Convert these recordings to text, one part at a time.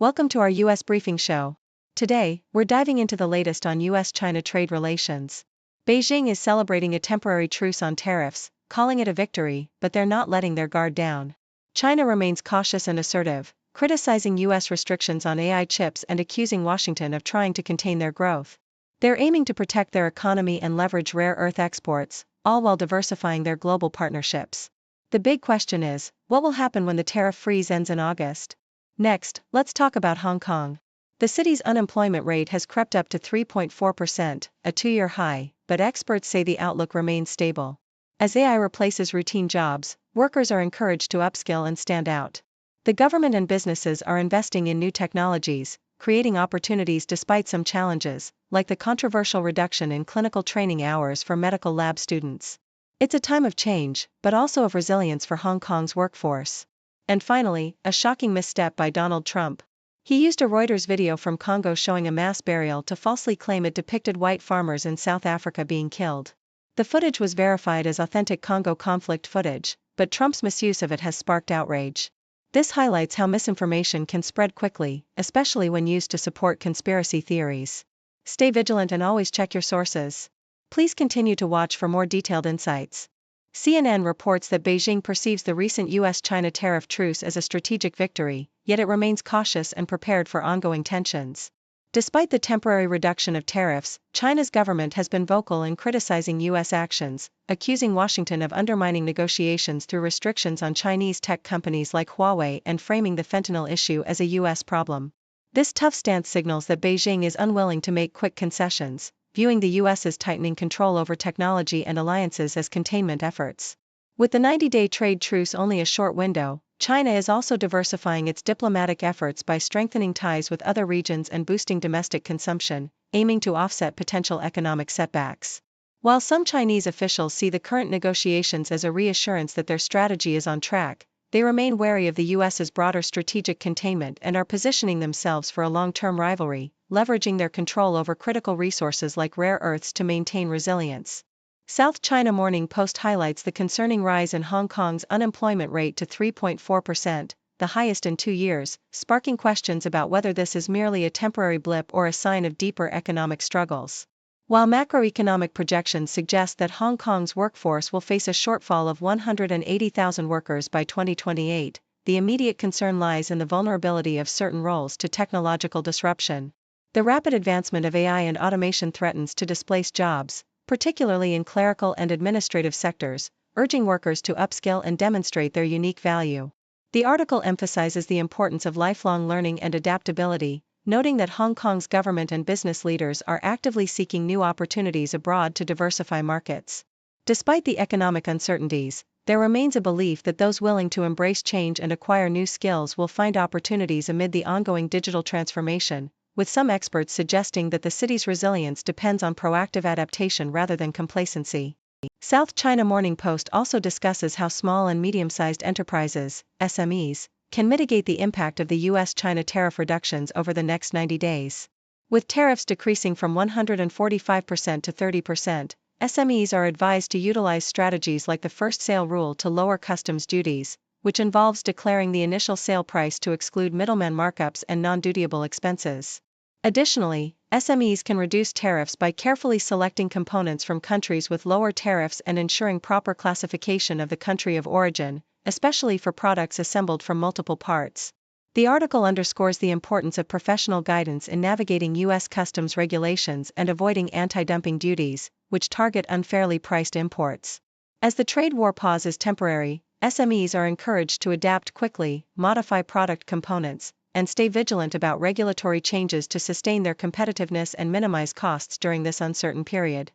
Welcome to our U.S. Briefing Show. Today, we're diving into the latest on U.S.-China trade relations. Beijing is celebrating a temporary truce on tariffs, calling it a victory, but they're not letting their guard down. China remains cautious and assertive, criticizing U.S. restrictions on AI chips and accusing Washington of trying to contain their growth. They're aiming to protect their economy and leverage rare earth exports, all while diversifying their global partnerships. The big question is, what will happen when the tariff freeze ends in August? Next, let's talk about Hong Kong. The city's unemployment rate has crept up to 3.4%, a two-year high, but experts say the outlook remains stable. As AI replaces routine jobs, workers are encouraged to upskill and stand out. The government and businesses are investing in new technologies, creating opportunities despite some challenges, like the controversial reduction in clinical training hours for medical lab students. It's a time of change, but also of resilience for Hong Kong's workforce. And finally, a shocking misstep by Donald Trump. He used a Reuters video from Congo showing a mass burial to falsely claim it depicted white farmers in South Africa being killed. The footage was verified as authentic Congo conflict footage, but Trump's misuse of it has sparked outrage. This highlights how misinformation can spread quickly, especially when used to support conspiracy theories. Stay vigilant and always check your sources. Please continue to watch for more detailed insights. CNN reports that Beijing perceives the recent U.S.-China tariff truce as a strategic victory, yet it remains cautious and prepared for ongoing tensions. Despite the temporary reduction of tariffs, China's government has been vocal in criticizing U.S. actions, accusing Washington of undermining negotiations through restrictions on Chinese tech companies like Huawei and framing the fentanyl issue as a U.S. problem. This tough stance signals that Beijing is unwilling to make quick concessions, viewing the U.S.'s tightening control over technology and alliances as containment efforts. With the 90-day trade truce only a short window, China is also diversifying its diplomatic efforts by strengthening ties with other regions and boosting domestic consumption, aiming to offset potential economic setbacks. While some Chinese officials see the current negotiations as a reassurance that their strategy is on track, they remain wary of the U.S.'s broader strategic containment and are positioning themselves for a long-term rivalry, leveraging their control over critical resources like rare earths to maintain resilience. South China Morning Post highlights the concerning rise in Hong Kong's unemployment rate to 3.4%, the highest in 2 years, sparking questions about whether this is merely a temporary blip or a sign of deeper economic struggles. While macroeconomic projections suggest that Hong Kong's workforce will face a shortfall of 180,000 workers by 2028, the immediate concern lies in the vulnerability of certain roles to technological disruption. The rapid advancement of AI and automation threatens to displace jobs, particularly in clerical and administrative sectors, urging workers to upskill and demonstrate their unique value. The article emphasizes the importance of lifelong learning and adaptability, noting that Hong Kong's government and business leaders are actively seeking new opportunities abroad to diversify markets. Despite the economic uncertainties, there remains a belief that those willing to embrace change and acquire new skills will find opportunities amid the ongoing digital transformation, with some experts suggesting that the city's resilience depends on proactive adaptation rather than complacency. South China Morning Post also discusses how small and medium-sized enterprises, SMEs, can mitigate the impact of the U.S.-China tariff reductions over the next 90 days. With tariffs decreasing from 145% to 30%, SMEs are advised to utilize strategies like the first sale rule to lower customs duties, which involves declaring the initial sale price to exclude middleman markups and non-dutiable expenses. Additionally, SMEs can reduce tariffs by carefully selecting components from countries with lower tariffs and ensuring proper classification of the country of origin, especially for products assembled from multiple parts. The article underscores the importance of professional guidance in navigating U.S. customs regulations and avoiding anti-dumping duties, which target unfairly priced imports. As the trade war pause is temporary, SMEs are encouraged to adapt quickly, modify product components, and stay vigilant about regulatory changes to sustain their competitiveness and minimize costs during this uncertain period.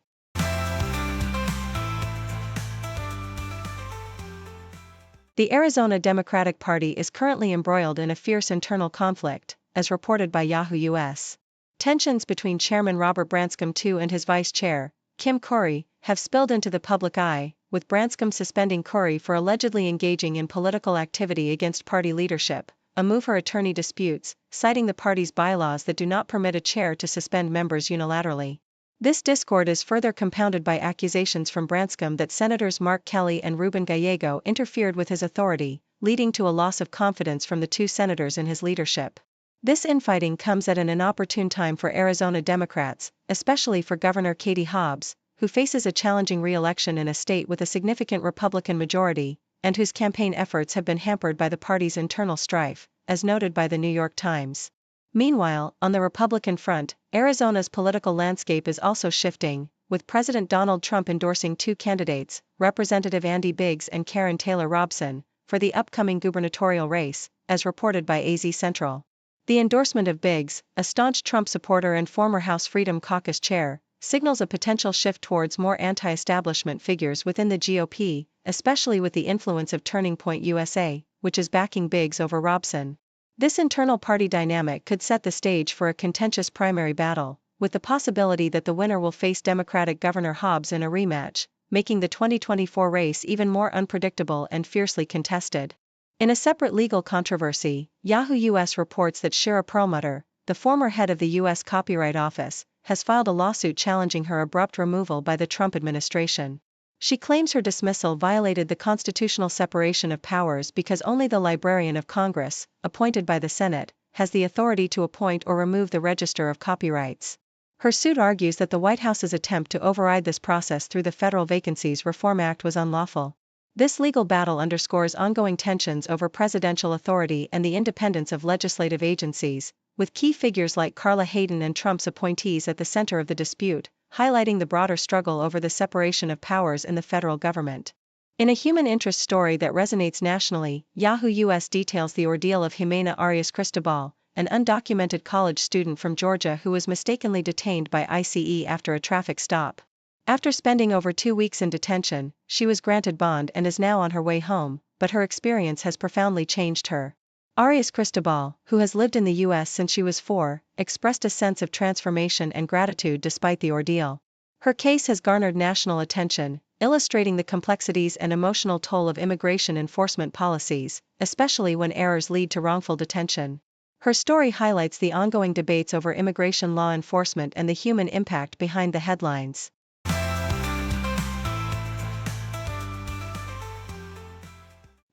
The Arizona Democratic Party is currently embroiled in a fierce internal conflict, as reported by Yahoo US. Tensions between Chairman Robert Branscombe II and his vice chair, Kim Curry, have spilled into the public eye, with Branscombe suspending Curry for allegedly engaging in political activity against party leadership, a move her attorney disputes, citing the party's bylaws that do not permit a chair to suspend members unilaterally. This discord is further compounded by accusations from Branscombe that Senators Mark Kelly and Ruben Gallego interfered with his authority, leading to a loss of confidence from the two senators in his leadership. This infighting comes at an inopportune time for Arizona Democrats, especially for Governor Katie Hobbs, who faces a challenging re-election in a state with a significant Republican majority, and whose campaign efforts have been hampered by the party's internal strife, as noted by the New York Times. Meanwhile, on the Republican front, Arizona's political landscape is also shifting, with President Donald Trump endorsing two candidates, Representative Andy Biggs and Karen Taylor Robson, for the upcoming gubernatorial race, as reported by AZ Central. The endorsement of Biggs, a staunch Trump supporter and former House Freedom Caucus chair, signals a potential shift towards more anti-establishment figures within the GOP, especially with the influence of Turning Point USA, which is backing Biggs over Robson. This internal party dynamic could set the stage for a contentious primary battle, with the possibility that the winner will face Democratic Governor Hobbs in a rematch, making the 2024 race even more unpredictable and fiercely contested. In a separate legal controversy, Yahoo US reports that Shira Perlmutter, the former head of the U.S. Copyright Office, has filed a lawsuit challenging her abrupt removal by the Trump administration. She claims her dismissal violated the constitutional separation of powers because only the Librarian of Congress, appointed by the Senate, has the authority to appoint or remove the Register of Copyrights. Her suit argues that the White House's attempt to override this process through the Federal Vacancies Reform Act was unlawful. This legal battle underscores ongoing tensions over presidential authority and the independence of legislative agencies, with key figures like Carla Hayden and Trump's appointees at the center of the dispute, highlighting the broader struggle over the separation of powers in the federal government. In a human interest story that resonates nationally, Yahoo US details the ordeal of Jimena Arias Cristobal, an undocumented college student from Georgia who was mistakenly detained by ICE after a traffic stop. After spending over 2 weeks in detention, she was granted bond and is now on her way home, but her experience has profoundly changed her. Arias Cristobal, who has lived in the U.S. since she was 4, expressed a sense of transformation and gratitude despite the ordeal. Her case has garnered national attention, illustrating the complexities and emotional toll of immigration enforcement policies, especially when errors lead to wrongful detention. Her story highlights the ongoing debates over immigration law enforcement and the human impact behind the headlines.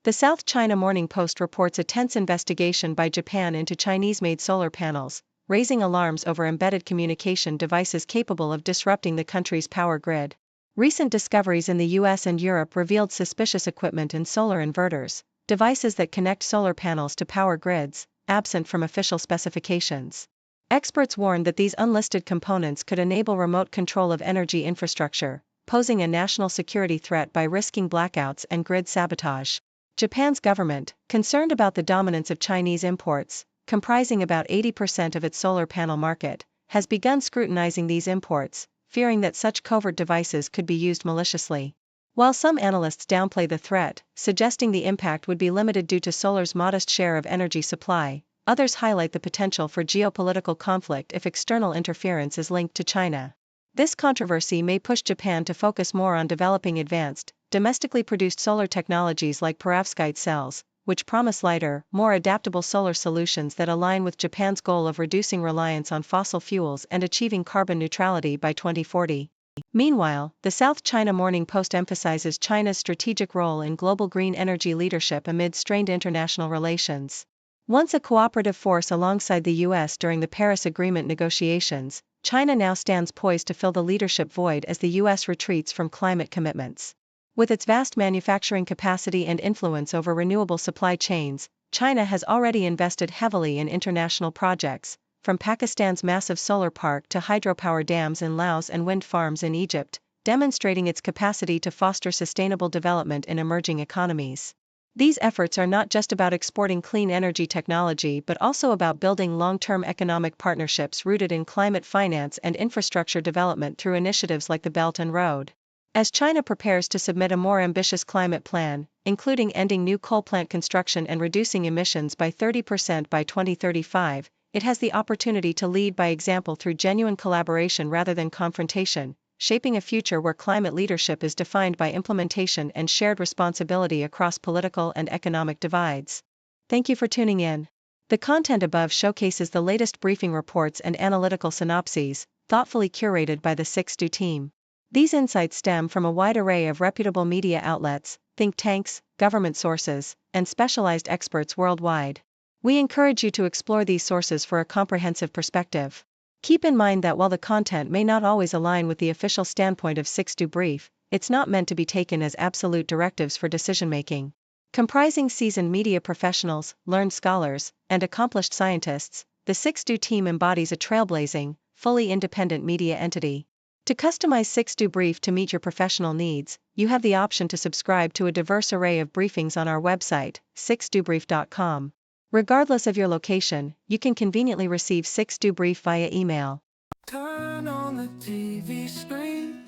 The South China Morning Post reports a tense investigation by Japan into Chinese-made solar panels, raising alarms over embedded communication devices capable of disrupting the country's power grid. Recent discoveries in the US and Europe revealed suspicious equipment in solar inverters, devices that connect solar panels to power grids, absent from official specifications. Experts warned that these unlisted components could enable remote control of energy infrastructure, posing a national security threat by risking blackouts and grid sabotage. Japan's government, concerned about the dominance of Chinese imports, comprising about 80% of its solar panel market, has begun scrutinizing these imports, fearing that such covert devices could be used maliciously. While some analysts downplay the threat, suggesting the impact would be limited due to solar's modest share of energy supply, others highlight the potential for geopolitical conflict if external interference is linked to China. This controversy may push Japan to focus more on developing advanced, domestically produced solar technologies like perovskite cells, which promise lighter, more adaptable solar solutions that align with Japan's goal of reducing reliance on fossil fuels and achieving carbon neutrality by 2040. Meanwhile, the South China Morning Post emphasizes China's strategic role in global green energy leadership amid strained international relations. Once a cooperative force alongside the US during the Paris Agreement negotiations, China now stands poised to fill the leadership void as the US retreats from climate commitments. With its vast manufacturing capacity and influence over renewable supply chains, China has already invested heavily in international projects, from Pakistan's massive solar park to hydropower dams in Laos and wind farms in Egypt, demonstrating its capacity to foster sustainable development in emerging economies. These efforts are not just about exporting clean energy technology but also about building long-term economic partnerships rooted in climate finance and infrastructure development through initiatives like the Belt and Road. As China prepares to submit a more ambitious climate plan, including ending new coal plant construction and reducing emissions by 30% by 2035, it has the opportunity to lead by example through genuine collaboration rather than confrontation, shaping a future where climate leadership is defined by implementation and shared responsibility across political and economic divides. Thank you for tuning in. The content above showcases the latest briefing reports and analytical synopses, thoughtfully curated by the 6Do team. These insights stem from a wide array of reputable media outlets, think tanks, government sources, and specialized experts worldwide. We encourage you to explore these sources for a comprehensive perspective. Keep in mind that while the content may not always align with the official standpoint of Six-Do Brief, it's not meant to be taken as absolute directives for decision-making. Comprising seasoned media professionals, learned scholars, and accomplished scientists, the Six-Do team embodies a trailblazing, fully independent media entity. To customize Six-Do Brief to meet your professional needs, you have the option to subscribe to a diverse array of briefings on our website, sixdobrief.com. Regardless of your location, you can conveniently receive Six-Do Brief via email. Turn on the TV screen,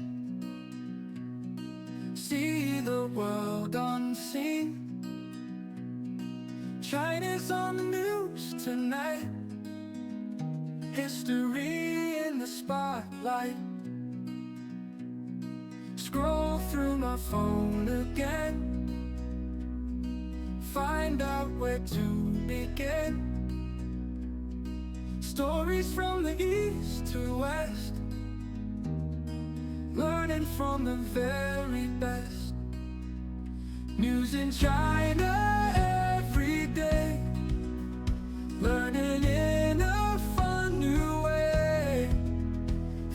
see the world unseen. China's on the news tonight, history in the spotlight. Scroll through my phone again, find out where to begin. Stories from the east to west, learning from the very best. News in China every day, learning in a fun new way.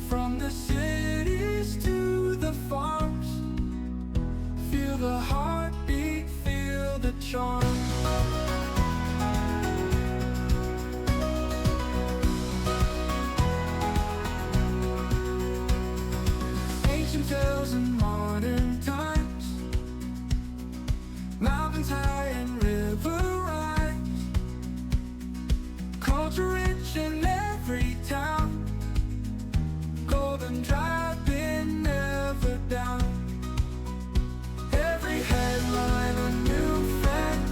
From the cities to the farms, feel the heartbeat, feel the charm. Ancient tales in modern times, mountains high and river rhymes. Culture rich in every town, golden driving never down. Every headline a new friend,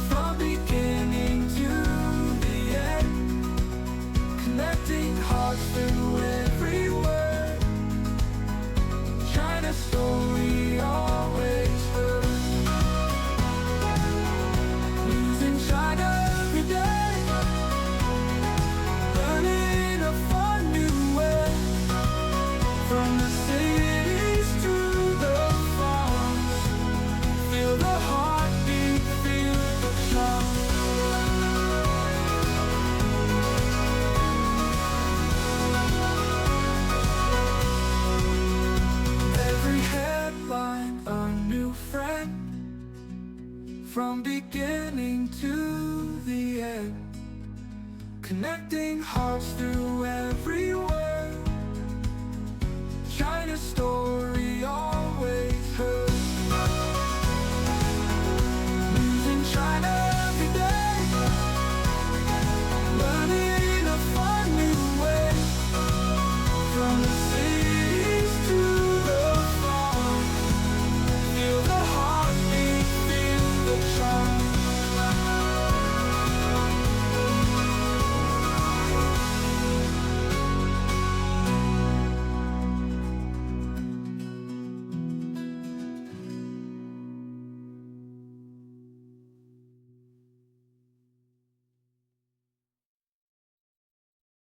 from beginning to the end. Connecting hearts through every word, China's story always heard. News in China every day, learning a fun new way. From the cities to the farms, feel the heartbeat, feel the charm. Every headline a new friend, from beginning to the end. Connecting hearts through every word, China's story always heard.